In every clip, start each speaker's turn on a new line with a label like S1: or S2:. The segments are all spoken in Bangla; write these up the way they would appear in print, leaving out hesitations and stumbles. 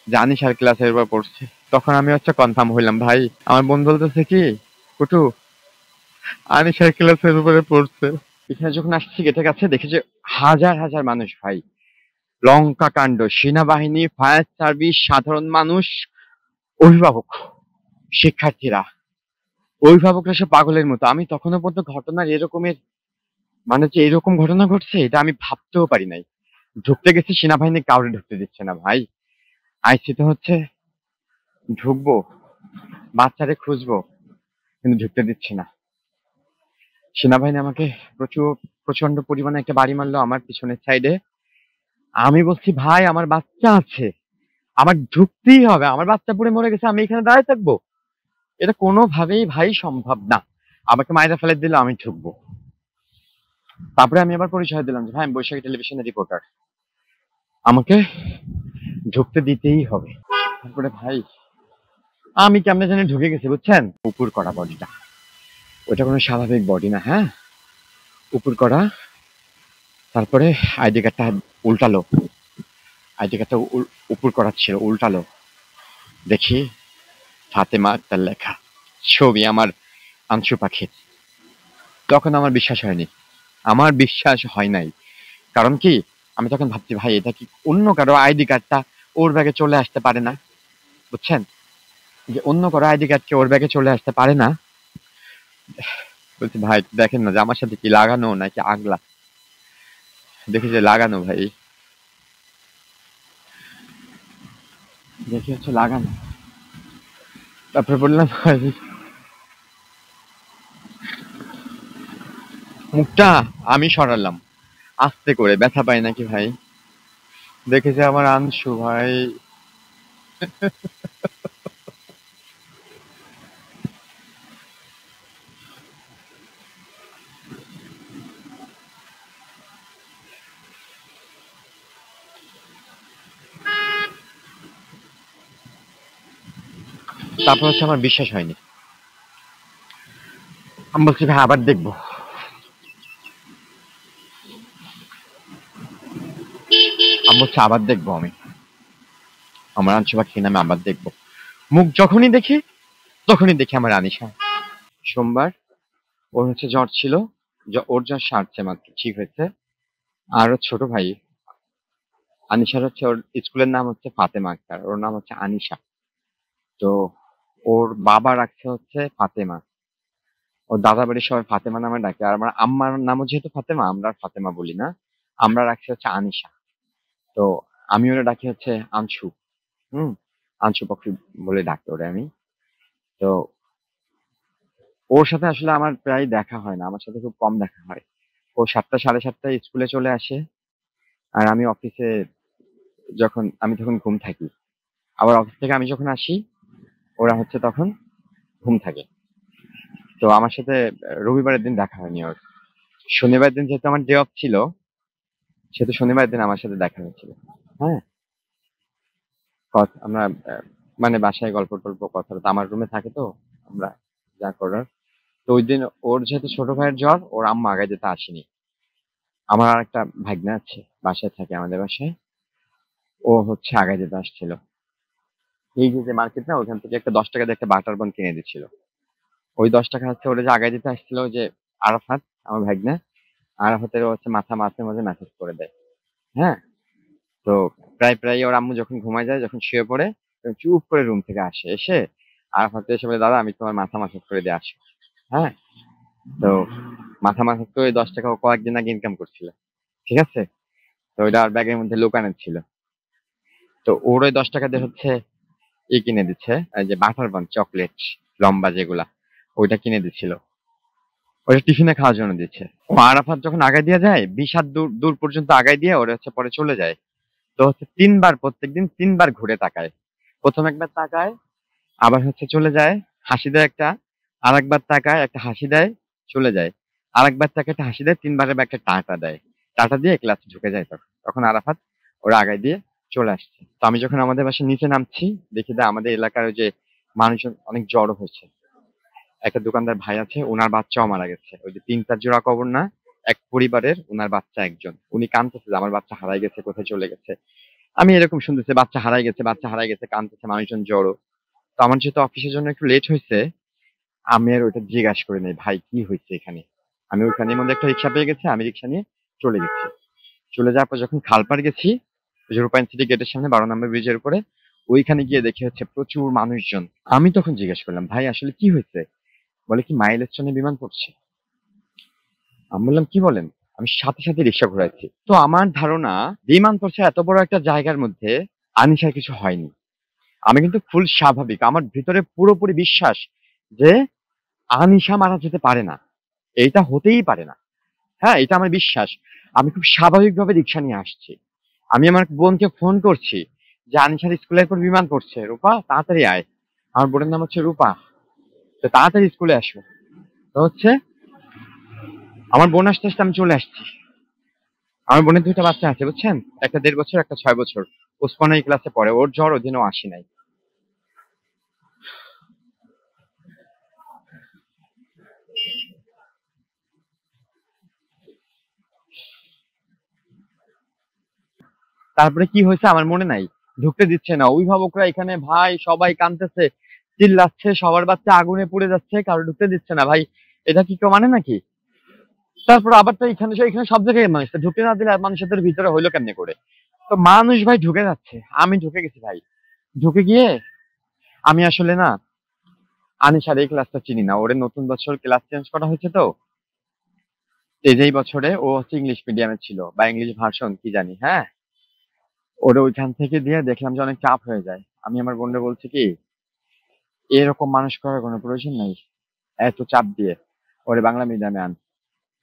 S1: যে আনিশার ক্লাসের উপর পড়ছে। তখন আমি হচ্ছে কনফার্ম হইলাম, ভাই আমার বোন বলতেছে কি, কুটু আনিশার ক্লাসের উপরে পড়ছে। এখানে যখন আসছি গেটের কাছে দেখি যে হাজার হাজার মানুষ ভাই, লঙ্কা কাণ্ড, সেনাবাহিনী, ফায়ার সার্ভিস, সাধারণ মানুষ, অভিভাবক, শিক্ষার্থীরা, অভিভাবকরা সব পাগলের মতো। আমি তখনও পর্যন্ত ঘটনার এরকমের, মানে যে এরকম ঘটনা ঘটছে এটা আমি ভাবতেও পারি নাই। ঢুকতে গেছি, সেনাবাহিনী কাউরে ঢুকতে দিচ্ছে না ভাই। আইসিতে হচ্ছে ঢুকবো, বাচ্চারে খুঁজবো, কিন্তু ঢুকতে দিচ্ছে না। সেনাবাহিনী আমাকে প্রচুর, প্রচন্ড পরিমাণে একটা বাড়ি মারলো আমার পিছনের সাইডে। আমি বলছি ভাই আমার বাচ্চা আছে, আমার ঢুকতেই হবে, আমার বাচ্চা পুড়ে মরে গেছে, আমি এখানে দাঁড়িয়ে থাকবো? এটা কোনোভাবেই ভাই সম্ভব না। আমাকে মাইরা ফেলে দিলে আমি ঢুকবো। তারপরে আমি আবার পরিচয় দিলাম যে ভাই আমি বৈশাখী টেলিভিশনের রিপোর্টার, আমাকে ঢুকতে দিতেই হবে। তারপরে ভাই আমি কেমনে জানি ঢুকে গেছি বুঝছেন। উপর করা বডিটা, ওটা কোনো স্বাভাবিক বডি না, হ্যাঁ, উপর করা। তারপরে আইডি কার্ডটা উল্টালো, আইডি কার্ডটা উপর করা ছিল, উল্টালো, দেখি ফাতেমা আক্তার লেখা, ছবি আমার আংশু পাখির। তখন আমার বিশ্বাস হয়নি, আমার বিশ্বাস হয় নাই। কারণ কি, আমি তখন ভাবছি ভাই এটা কি অন্য কারো আইডি কার্ডটা ওর ব্যাগে চলে আসতে পারে না, বুঝছেন, যে অন্য কারো আইডি কার্ড কে ওর ব্যাগে চলে আসতে পারে না। বলছি ভাই দেখেন না যে আমার সাথে কি লাগানো নাকি আগলা। দেখি যে লাগানো ভাই, দেখি হচ্ছে লাগানো। তারপরে বললাম ভাই মুখটা আমি সরালাম আস্তে করে, ব্যথা পাই নাকি ভাই। দেখেছে আমার আংশু ভাই। তারপর হচ্ছে আমার বিশ্বাস হয়নি, আমি বলছি ভাই আবার দেখবো। আমি বলছি আবার দেখবো, আমি আমার আংশু পাখি নামে আবার দেখবো। মুখ যখনই দেখি তখনই দেখি আমার আনিশা। সোমবার ওর হচ্ছে জ্বর ছিল, ওর জ্বর সারছে মাত্র, ঠিক হয়েছে। আর ওর ছোট ভাই আনিশার হচ্ছে, ওর স্কুলের নাম হচ্ছে ফাতেমা আক্তার, ওর নাম হচ্ছে আনিশা। তো ওর বাবা রাখছে হচ্ছে ফাতেমা, ওর দাদা বাড়ির সবাই ফাতেমা নামে ডাকে। আর আমার আম্মার নামও যেহেতু ফাতেমা, আমরা আর ফাতেমা বলি না, আমরা রাখছি হচ্ছে আনিশা। তো আমি ওরা ডাকি হচ্ছে আনসু। হুম, আনসু পক্ষী বলে ডাকি ওরে আমি। তো ওর সাথে আসলে আমার প্রায় দেখা হয় না, আমার সাথে খুব কম দেখা হয়। ও 7টা সাড়ে 7টায় স্কুলে চলে আসে, আর আমি অফিসে, যখন আমি তখন ঘুম থাকি। আবার অফিস থেকে আমি যখন আসি ওরা হচ্ছে তখন ঘুম থাকে। তো আমার সাথে রবিবারের দিন দেখা হয়নি ওর। শনিবার দিন যেহেতু আমার ডে অফ ছিল, সেহেতু শনিবার দিন আমার সাথে দেখা হয়েছিল। হ্যাঁ, আমরা মানে বাসায় গল্প টল্প কথা বলতে, আমার রুমে থাকে তো আমরা, যা করার। তো ওই দিন ওর যেহেতু ছোট ভাইয়ের জ্বর, ওর আম্মা আগে যেতে আসেনি। আমার আর একটা ভাগ্না আছে, বাসায় থাকে আমাদের বাসায়, ও হচ্ছে আগে যেতে আসছিল। এই যে যে মার্কেট না, ওখান থেকে একটা 10 টাকা দিয়ে একটা বাটার বন কিনে দিচ্ছিল। ওই 10 টাকা হচ্ছে ওরা যে আগায় দিতে আসছিল, ওই যে আরাফাত, আমার ভাগ্না, আরাফাতের হচ্ছে মাথা মাঝে মাঝে ম্যাসেজ করে দেয়। হ্যাঁ, তো প্রায় প্রায় ওর আম্মু যখন ঘুমায় যায়, যখন শুয়ে পড়ে, তখন চুপ করে রুম থেকে আসে, এসে আরাফাত এসে বলে দাদা আমি তোমার মাথা মাসাজ করে দিয়ে আসি। হ্যাঁ, তো মাথা মাসাজ করে 10 টাকা ও কয়েকদিন আগে ইনকাম করছিল, ঠিক আছে। তো ওইটা আর ব্যাগের মধ্যে লুকানো ছিল। তো ওর ওই 10 টাকা দিয়ে হচ্ছে কিনে দিচ্ছে, এই যে বাটার বান চকলেট, লম্বা যেগুলা, ওইটা কিনে দিচ্ছিল, ওটা টিফিনে খাওয়ার জন্য দিচ্ছে। ও আরাফাত যখন আগায় দিয়ে যায়, 20 হাত দূর দূর পর্যন্ত আগায় দিয়ে ওরা হচ্ছে পরে চলে যায়। তো হচ্ছে 3 বার, প্রত্যেকদিন 3 বার ঘুরে তাকায়। প্রথম একবার তাকায়, আবার হচ্ছে চলে যায়, হাসি দেয় একটা, আর একবার তাকায় একটা হাসি দেয়, চলে যায়, আর একবার তাকে একটা হাসি দেয়, 3 বারের একটা টাটা দেয়। টাটা দিয়ে ক্লাসে ঢুকে যায়। তখন তখন আরাফাত ওরা আগায় দিয়ে চলে আসছে। তো আমি যখন আমাদের বাসার নিচে নামছি, দেখি যে আমাদের এলাকার ওই যে মানুষজন অনেক জড়ো হয়েছে। একটা দোকানদার ভাই আছে, ওনার বাচ্চাও মারা গেছে, ওই যে 3-4 জোড়া কবর না, এক পরিবারের, ওনার বাচ্চা একজন, উনি কাঁদতেছে যে আমার বাচ্চা হারাই গেছে, কোথায় চলে গেছে। আমি এরকম শুনতেছি বাচ্চা হারাই গেছে, বাচ্চা হারাই গেছে, কাঁদতেছে, মানুষজন জড়ো। তো আমার যেহেতু অফিসের জন্য একটু লেট হয়েছে, আমি আর ওইটা জিজ্ঞাসা করে নেই ভাই কি হয়েছে এখানে। আমি ওইখানের মধ্যে একটা রিক্সা পেয়ে গেছি, আমি রিক্সা নিয়ে চলে গেছি। চলে যাওয়ার পর যখন খালপাড় গেছি, ওই যে রূপায়ণ সিটি গেটের সামনে 12 নম্বর ব্রিজের উপরে, ওইখানে গিয়ে দেখে হচ্ছে প্রচুর মানুষজন। আমি তখন জিজ্ঞেস করলাম ভাই আসলে কি হয়েছে? বলে কি মাইল স্টোনে বিমান পড়ছে। আমি বললাম কি বলেন? আমি সাথে সাথে রিক্সা ঘোরাচ্ছি। তো আমার ধারণা বিমান পড়ছে এত বড় একটা জায়গার মধ্যে, আনিশার কিছু হয়নি। আমি কিন্তু ফুল স্বাভাবিক, আমার ভিতরে পুরোপুরি বিশ্বাস যে আনিশা মারা যেতে পারে না, এইটা হতেই পারে না। হ্যাঁ, এটা আমার বিশ্বাস। আমি খুব স্বাভাবিকভাবে রিক্সা নিয়ে আসছি। আমি আমার বোনকে ফোন করছি যে আনিশার স্কুলের পর বিমান পড়ছে, রূপা তাড়াতাড়ি আয়। আমার বোনের নাম হচ্ছে রূপা, তো তাড়াতাড়ি স্কুলে আসো। তো হচ্ছে আমার বোন আসতে আসতে আমি চলে আসছি। আমার বোনের দুইটা বাচ্চা আছে বুঝছেন, একটা 1.5 বছর, একটা 6 বছর। ওসমান এই ক্লাসে পড়ে, ওর জ্বর ওই দিনও আসি নাই। তারপরে কি হয়েছে আমার মনে নাই, ঢুকতে দিচ্ছে না অভিভাবকরা এখানে, ভাই সবাই কাঁদতেছে, চিল্লাচ্ছে, সবার বাচ্চা আগুনে পুড়ে যাচ্ছে, কারো ঢুকতে দিচ্ছে না ভাই। এটা কি কেউ মানে নাকি? তারপর আবার তো এখানে সব জায়গায় মানুষ, তো ঢুকতে না দিলে আর মানুষের ভিতরে হইলো কেমনে করে? তো মানুষ ভাই ঢুকে যাচ্ছে, আমি ঢুকে গেছি ভাই। ঢুকে গিয়ে আমি আসলে না আনিশার এই ক্লাসটা চিনি না, ওরে নতুন বছর ক্লাস চেঞ্জ করা হয়েছে তো। এই যে এই বছরে ও হচ্ছে ইংলিশ মিডিয়ামে ছিল, বা ইংলিশ ভার্সন কি জানি, হ্যাঁ। ওরে ওইখান থেকে দিয়ে দেখলাম যে অনেক চাপ হয়ে যায়। আমি আমার বোনরে বলছি কি, এরকম মানুষ করার কোনো প্রয়োজন নাই, এত চাপ দিয়ে ওরে বাংলা মিডিয়ামে আন।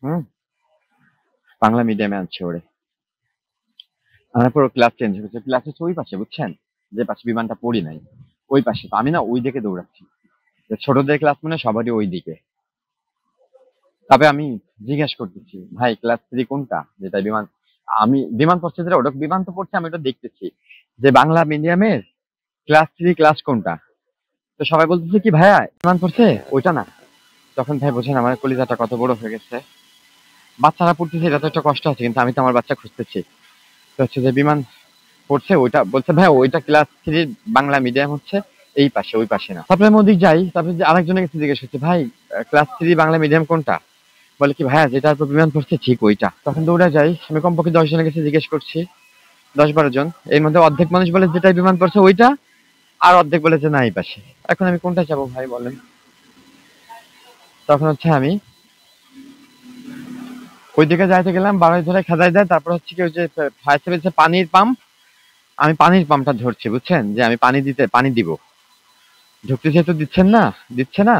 S1: হুম, বাংলা মিডিয়ামে আনছে ওরে। আনার পর ক্লাস চেঞ্জ হয়েছে, ক্লাস হচ্ছে ওই পাশে বুঝছেন, যে পাশে বিমানটা পড়ি নাই, ওই পাশে। তো আমি না ওই দিকে দৌড়াচ্ছি, যে ছোটদের ক্লাস মানে সবারই ওই দিকে। তবে আমি জিজ্ঞেস করতেছি ভাই ক্লাস 3 কোনটা, যেটা বিমান, আমি বিমান পড়ছে যেটা, ওটা বিমান তো পড়ছে, আমি ওটা দেখতেছি যে বাংলা মিডিয়ামের ক্লাস 3 ক্লাস কোনটা। তো সবাই বলতেছে কি ভাইয়া বিমান পড়ছে ওইটা না। তখন ভাই বোঝেন আমার কলিজাটা কত বড় হয়ে গেছে। বাচ্চারা পড়তেছে এটা তো একটা কষ্ট আছে, কিন্তু আমি তো আমার বাচ্চা খুঁজতেছি। তো হচ্ছে যে বিমান পড়ছে ওইটা, বলছে ভাই ওইটা ক্লাস 3 বাংলা মিডিয়াম হচ্ছে এই পাশে, ওই পাশে না। তারপরে আমি ওদিক যাই, তারপরে যে আরেকজনের কাছে জিজ্ঞেস করছি ভাই ক্লাস 3 বাংলা মিডিয়াম কোনটা? বলে কি ভাইয়া যেটার উপর বিমান পড়ছে ঠিক ওইটা। তখন দৌড়ে যাই, আমি কমপক্ষে 10 জনের কাছে জিজ্ঞেস করছি, 10-12 জন। এর মধ্যে অর্ধেক মানুষ বলে যেটাই বিমান পড়ছে ওইটা, আর অর্ধেক বলে যে না এই পাশে। এখন আমি কোনটা যাবো ভাই বলেন? তখন হচ্ছে আমি ওইদিকে যাইতে গেলাম, বাড়াই ধরে খাদাই দেয়। তারপর হচ্ছে কি ওই যে ফায়ার সার্ভিসের পানির পাম্প, আমি পানির পাম্পটা ধরছি বুঝছেন, যে আমি পানি দিব। ঢুকতে যেহেতু দিচ্ছে না,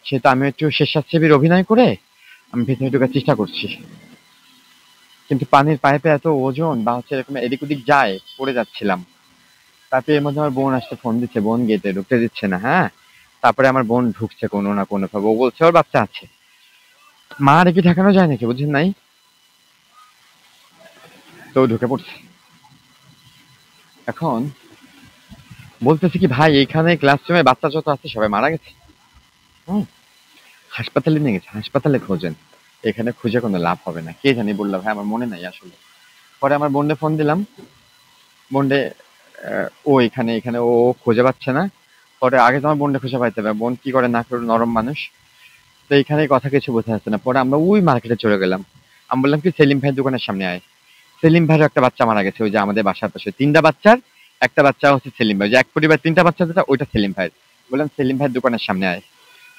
S1: সেহেতু আমি একটু স্বেচ্ছাসেবীর অভিনয় করে আমি ভেতরে ঢোকার চেষ্টা করছি। কিন্তু পানির পাইপে এত ওজন, বা হচ্ছে এরকম এদিক ওদিক যায়, পড়ে যাচ্ছিলাম। তারপরে এর মধ্যে আমার বোন আসতে ফোন দিচ্ছে, বোন গেটে ঢুকতে দিচ্ছে না, হ্যাঁ। তারপরে আমার বোন ঢুকছে কোনো না কোনো ভাবে, ও বলছে ওর বাচ্চা আছে। মা রেখে ঠেকানো যায় নাকি বুঝছেন নাই? তো ও ঢুকে পড়ছে। এখন বলতেছে কি ভাই এইখানে ক্লাসরুমে বাচ্চা যত আছে সবাই মারা গেছে। হুম, হাসপাতালে নিয়ে গেছে, হাসপাতালে খোঁজেন, এখানে খুঁজে কোনো লাভ হবে না। কে জানি বললো ভাই, আমার মনে নাই আসলে। পরে আমার বোনকে ফোন দিলাম, বোনডে ও এখানে এখানে ও খুঁজে পাচ্ছে না। পরে আগে তোমার বোনকে খুঁজে পাইতে হবে, বোন কি করে না করে, নরম মানুষ। তো এখানে কথা কিছু বোঝা যাচ্ছে না। পরে আমরা ওই মার্কেটে চলে গেলাম। আমি বললাম কি সেলিম ভাই দোকানের সামনে আয়। সেলিম ভাইয়ের একটা বাচ্চা মারা গেছে, ওই যে আমাদের বাসার পাশে 3টা বাচ্চার একটা বাচ্চা হচ্ছে সেলিম ভাই, যে এক পরিবার 3টা বাচ্চা যেটা, ওইটা সেলিম ভাই। বললাম সেলিম ভাইয়ের দোকানের সামনে আয়।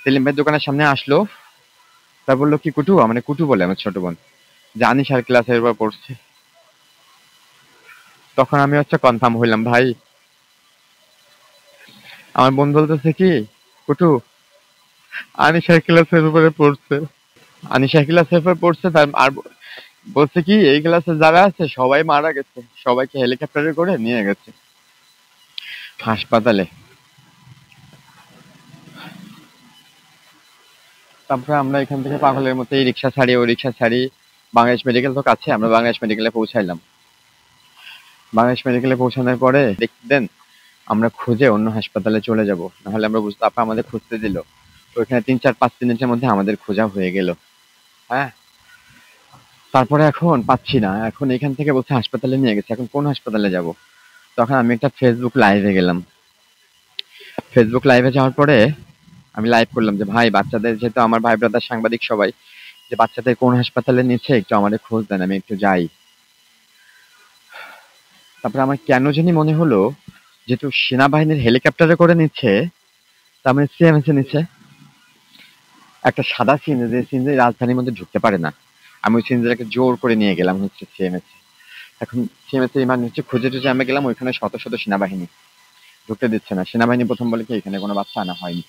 S1: সেলিম ভাই দোকানের সামনে আসলো। তা বললো কি কুটু, মানে কুটু বলে আমার ছোট বোন, জানি স্যার ক্লাসের উপর পড়ছে। তখন আমি হচ্ছে কনফার্ম হইলাম ভাই। আমার বোন বলতেছে কি, কুটু আনিশার ক্লাসের উপরে পড়ছে, আনিশা ক্লাসের উপরে পড়ছে। তার আর বলছে কি এই ক্লাসে যারা আছে সবাই মারা গেছে, সবাইকে হেলিকপ্টারে করে নিয়ে গেছে হাসপাতালে। তারপরে আমরা এখান থেকে পাগলের মতো এই রিক্সা ছাড়ি, ওই রিক্সা ছাড়ি। বাংলাদেশ মেডিকেল তো কাছে, আমরা বাংলাদেশ মেডিকেলে পৌঁছাইলাম। বাংলাদেশ মেডিকেলে পৌঁছানোর পরে দেখতেন আমরা খুঁজে অন্য হাসপাতালে চলে যাব, নাহলে আমরা বুঝতে, আপা আমাদের খুঁজতে দিল। ওইখানে 3-4-5 মিনিটের মধ্যে আমাদের খোঁজা হয়ে গেল। হ্যাঁ, তারপরে এখন পাচ্ছি না, এখন এখান থেকে বলছে হাসপাতালে নিয়ে গেছে, এখন কোন হাসপাতালে যাব? তখন আমি একটা ফেসবুক লাইভে গেলাম। ফেসবুক লাইভে যাওয়ার পরে আমি লাইভ করলাম যে ভাই বাচ্চাদের, যেহেতু আমার ভাই ব্রাদার সাংবাদিক সবাই, যে বাচ্চাদের কোন হাসপাতালে নিচ্ছে একটু আমাদের খোঁজ দেন, আমি একটু যাই। তারপরে আমার কেন জানি মনে হলো যেহেতু সেনাবাহিনীর হেলিকপ্টারে করে নিচ্ছে, তার মানে সিএমএস এ নিচ্ছে। একটা সাদা সিএনজি, যে সিএনজি রাজধানীর মধ্যে ঢুকতে পারে না, আমি ওই সিএনজিটাকে জোর করে নিয়ে গেলাম হচ্ছে সিএমএস। এখন সিএমএস এর ইমার্জেন্সি খুঁজে টুজে আমি গেলাম, ওইখানে শত শত সেনাবাহিনী, ঢুকতে দিচ্ছে না। সেনাবাহিনী প্রথম বলে কি এখানে কোনো বাচ্চা আনা হয়নি,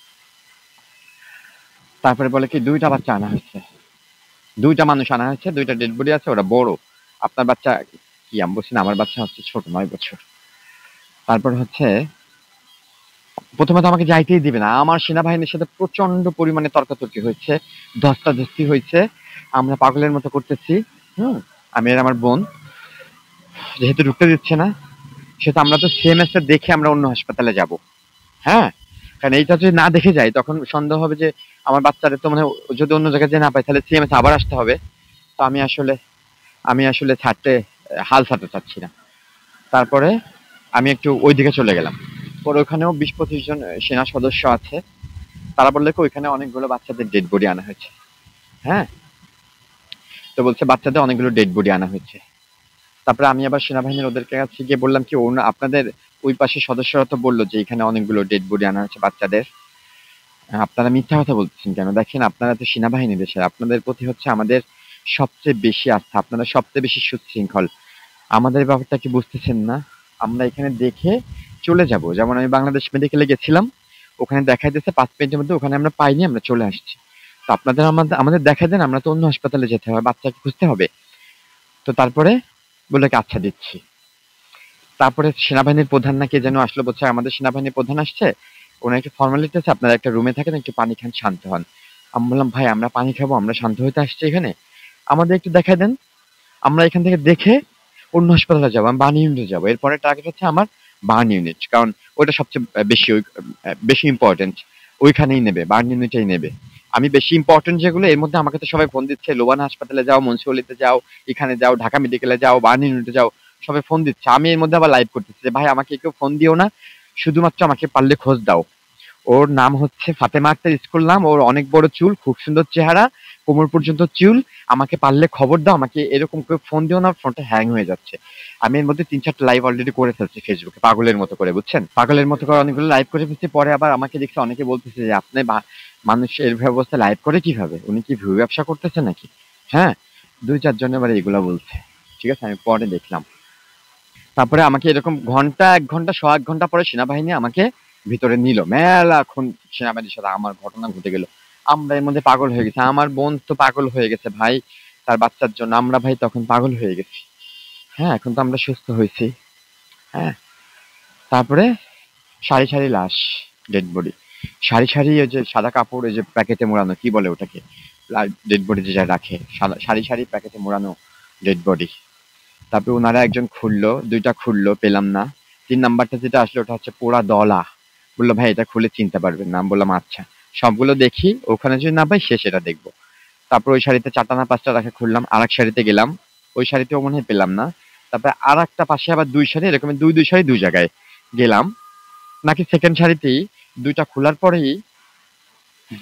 S1: তারপরে বলে কি 2টা বাচ্চা আনা হয়েছে, 2টা মানুষ আনা হয়েছে, 2টা ডেড বডি আছে, ওরা বড়। আপনার বাচ্চা কি? আমি বলছি না, আমার বাচ্চা হচ্ছে ছোট, 9 বছর। তারপর হচ্ছে প্রথমে তো আমাকে যাইতেই দিবে না। আমার সেনাবাহিনীর সাথে প্রচন্ড পরিমাণে তর্কাতর্কি হয়েছে, ধস্তাধস্তি হয়েছে, আমরা পাগলের মতো করতেছি। হুম, আমি আর আমার বোন, যেহেতু ঢুকতে দিচ্ছে না, সেহেতু আমরা তো সিএমএস টা দেখে আমরা অন্য হাসপাতালে যাব। হ্যাঁ, কারণ এইটা যদি না দেখে যাই তখন সন্দেহ হবে যে আমার বাচ্চারা তো মানে যদি অন্য জায়গায় যে না পাই তাহলে সিএমএস আবার আসতে হবে। তো আমি আসলে হাল ছাড়তে চাচ্ছি না। তারপরে আমি একটু ওইদিকে চলে গেলাম। পরে ওখানেও 20-25 জন সেনা সদস্য আছে। তারা বললে কি ওইখানে অনেকগুলো বাচ্চাদের ডেড বডি আনা হয়েছে। হ্যাঁ, তো বলছে বাচ্চাদের অনেকগুলো ডেড বডি আনা হয়েছে। তারপরে আমি আবার সেনাবাহিনীর ওদের কাছে গিয়ে বললাম কি, আপনাদের ওই পাশের সদস্যরা তো বললো যে এখানে অনেকগুলো ডেড বডি আনা হয়েছে বাচ্চাদের, আপনারা মিথ্যা কথা বলতেছেন কেন? দেখেন আপনারা তো সেনাবাহিনী দেশের, আপনাদের প্রতি হচ্ছে আমাদের সবচেয়ে বেশি আস্থা, আপনারা সবচেয়ে বেশি সুশৃঙ্খল। আমাদের ব্যাপারটা কি বুঝতেছেন না? আমরা এখানে দেখে চলে যাব। যেমন আমি বাংলাদেশ মেডিকেলে গেছিলাম, ওখানে দেখাইতেছে 5 মিনিটের মধ্যে, ওখানে আমরা পাইনি, আমরা চলে আসছি। তো আপনাদের আমাদের দেখাই দেন, আমরা তো অন্য হাসপাতালে যেতে হবে, বাচ্চাকে খুঁজতে হবে। তো তারপরে বললো কি আচ্ছা দিচ্ছি। তারপরে সেনাবাহিনীর প্রধান না কে যেন আসলো, বলছে আমাদের সেনাবাহিনীর প্রধান আসছে, ওনার একটা ফর্মালিটি আছে, আপনারা একটা রুমে থাকেন, একটু পানি খান, শান্ত হন। আমি বললাম ভাই আমরা পানি খাবো, আমরা শান্ত হইতে আসছি এখানে, আমাদের একটু দেখাই দেন, আমরা এখান থেকে দেখে অন্য হাসপাতালে যাবো, আমি বার্ন ইউনিটে যাবো। এরপরে টার্গেট হচ্ছে আমার বার্ন ইউনিট, কারণ ওইটা সবচেয়ে বেশি ইম্পর্টেন্ট, ওইখানেই নেবে, বার্ন ইউনিটেই নেবে। আমি বেশি ইম্পর্টেন্ট যেগুলো এর মধ্যে আমাকে তো সবাই ফোন দিচ্ছে, লোবানা হাসপাতালে যাও, মনসুলিতে যাও, এখানে যাও, ঢাকা মেডিকেলে যাও, বার্ন ইউনিটে যাও, সবাই ফোন দিচ্ছে। আমি এর মধ্যে আবার লাইভ করতেছি যে ভাই আমাকে কেউ ফোন দিও না, শুধুমাত্র আমাকে পারলে খোঁজ দাও। ওর নাম হচ্ছে ফাতেমা আক্তার, স্কুল নাম, ওর অনেক বড় চুল, খুব সুন্দর চেহারা, কোমর পর্যন্ত চুল, আমাকে পারলে খবর দাও, আমাকে এরকম করে ফোন দিও না, ফোনটা হ্যাং হয়ে যাচ্ছে। আমি এর মধ্যে 3-4টা লাইভ অলরেডি করে ফেলছি ফেসবুকে, পাগলের মতো করে, বুঝছেন, পাগলের মতো করে অনেকগুলো লাইভ করে ফেলছি। পরে আবার আমাকে দেখছে অনেকে বলতেছে যে আপনি মানুষ এর ব্যবস্থা লাইভ করে কিভাবে, উনি কি ভিউ ব্যবসা করতেছে নাকি? হ্যাঁ, 2-4 জন এবার এগুলা বলছে। ঠিক আছে, আমি পরে দেখলাম। তারপরে আমাকে এরকম 1 ঘন্টা 1.5 ঘন্টা পরে সেনাবাহিনী আমাকে ভিতরে নিল, মেলাক্ষণ সেনাবাহিনীর সাথে আমার ঘটনা ঘটে গেল। আমরা এর মধ্যে পাগল হয়ে গেছি, আমার বোন তো পাগল হয়ে গেছে ভাই তার বাচ্চার জন্য, আমরা ভাই তখন পাগল হয়ে গেছি। হ্যাঁ, এখন তো আমরা সুস্থ হয়েছি। হ্যাঁ, তারপরে সারি সারি লাশ, ডেড বডি, সারি সারি ওই যে সাদা কাপড়, ওই যে প্যাকেটে মোড়ানো, কি বলে ওটাকে, ডেড বডি যে যা রাখে, সারি সারি প্যাকেটে মোড়ানো ডেড বডি। তারপরে ওনারা একজন খুললো, 2টা খুললো, পেলাম না। 3 নাম্বারটা যেটা আসলো ওটা হচ্ছে পোড়া দলা, বললো ভাই এটা খুলে চিনতে পারবেন না, আমি বললাম আচ্ছা, সবগুলো দেখি, ওখানে যদি না পাই সে সেটা দেখবো। তারপর ওই শাড়িতে 4টা না 5টা রাখা খুললাম, আর এক শাড়িতে গেলাম, ওই শাড়িতেও মনে হয় পেলাম না। তারপরে আর একটা পাশে আবার 2 শাড়ি, এরকম দুই শাড়ি 2 জায়গায় গেলাম, নাকি সেকেন্ড শাড়িতেই 2টা খোলার পরেই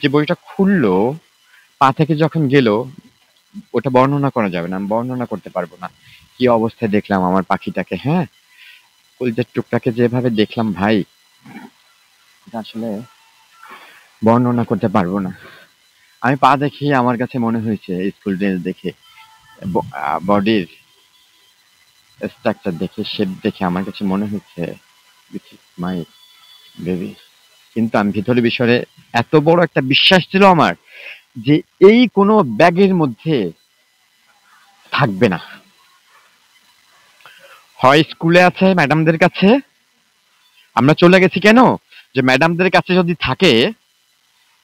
S1: যে বইটা খুললো, পা থেকে যখন গেল, ওটা বর্ণনা করা যাবে না, আমি বর্ণনা করতে পারবো না কি অবস্থায় দেখলাম আমার পাখিটাকে। হ্যাঁ, কলিজার টুকটাকে যেভাবে দেখলাম ভাই, এটা আসলে বর্ণনা করতে পারবো না। আমি পা দেখে আমার কাছে মনে হয়েছে, স্কুল ড্রেস দেখে, বডির স্ট্রাকচার দেখে, শেপ দেখে আমার কাছে মনে হচ্ছে মাই বেবি। কিন্তু আমি ভিতরে বিষয়ে এত বড় একটা বিশ্বাস ছিল আমার যে এই কোনো ব্যাগের মধ্যে থাকবে না, হয় স্কুলে আছে ম্যাডামদের কাছে, আমরা চলে গেছি কেন, যে ম্যাডামদের কাছে যদি থাকে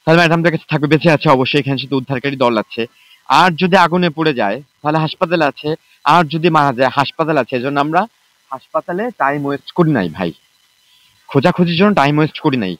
S1: তাহলে ম্যাডামদের কাছে থাকবে, বেঁচে আছে অবশ্যই, এখানে শুধু উদ্ধারকারী দল আছে। আর যদি আগুনে পড়ে যায় তাহলে হাসপাতালে আছে, আর যদি মারা যায় হাসপাতাল আছে। এজন্য আমরা হাসপাতালে টাইম ওয়েস্ট করি নাই ভাই, খোঁজাখুঁজির জন্য টাইম ওয়েস্ট করি নাই।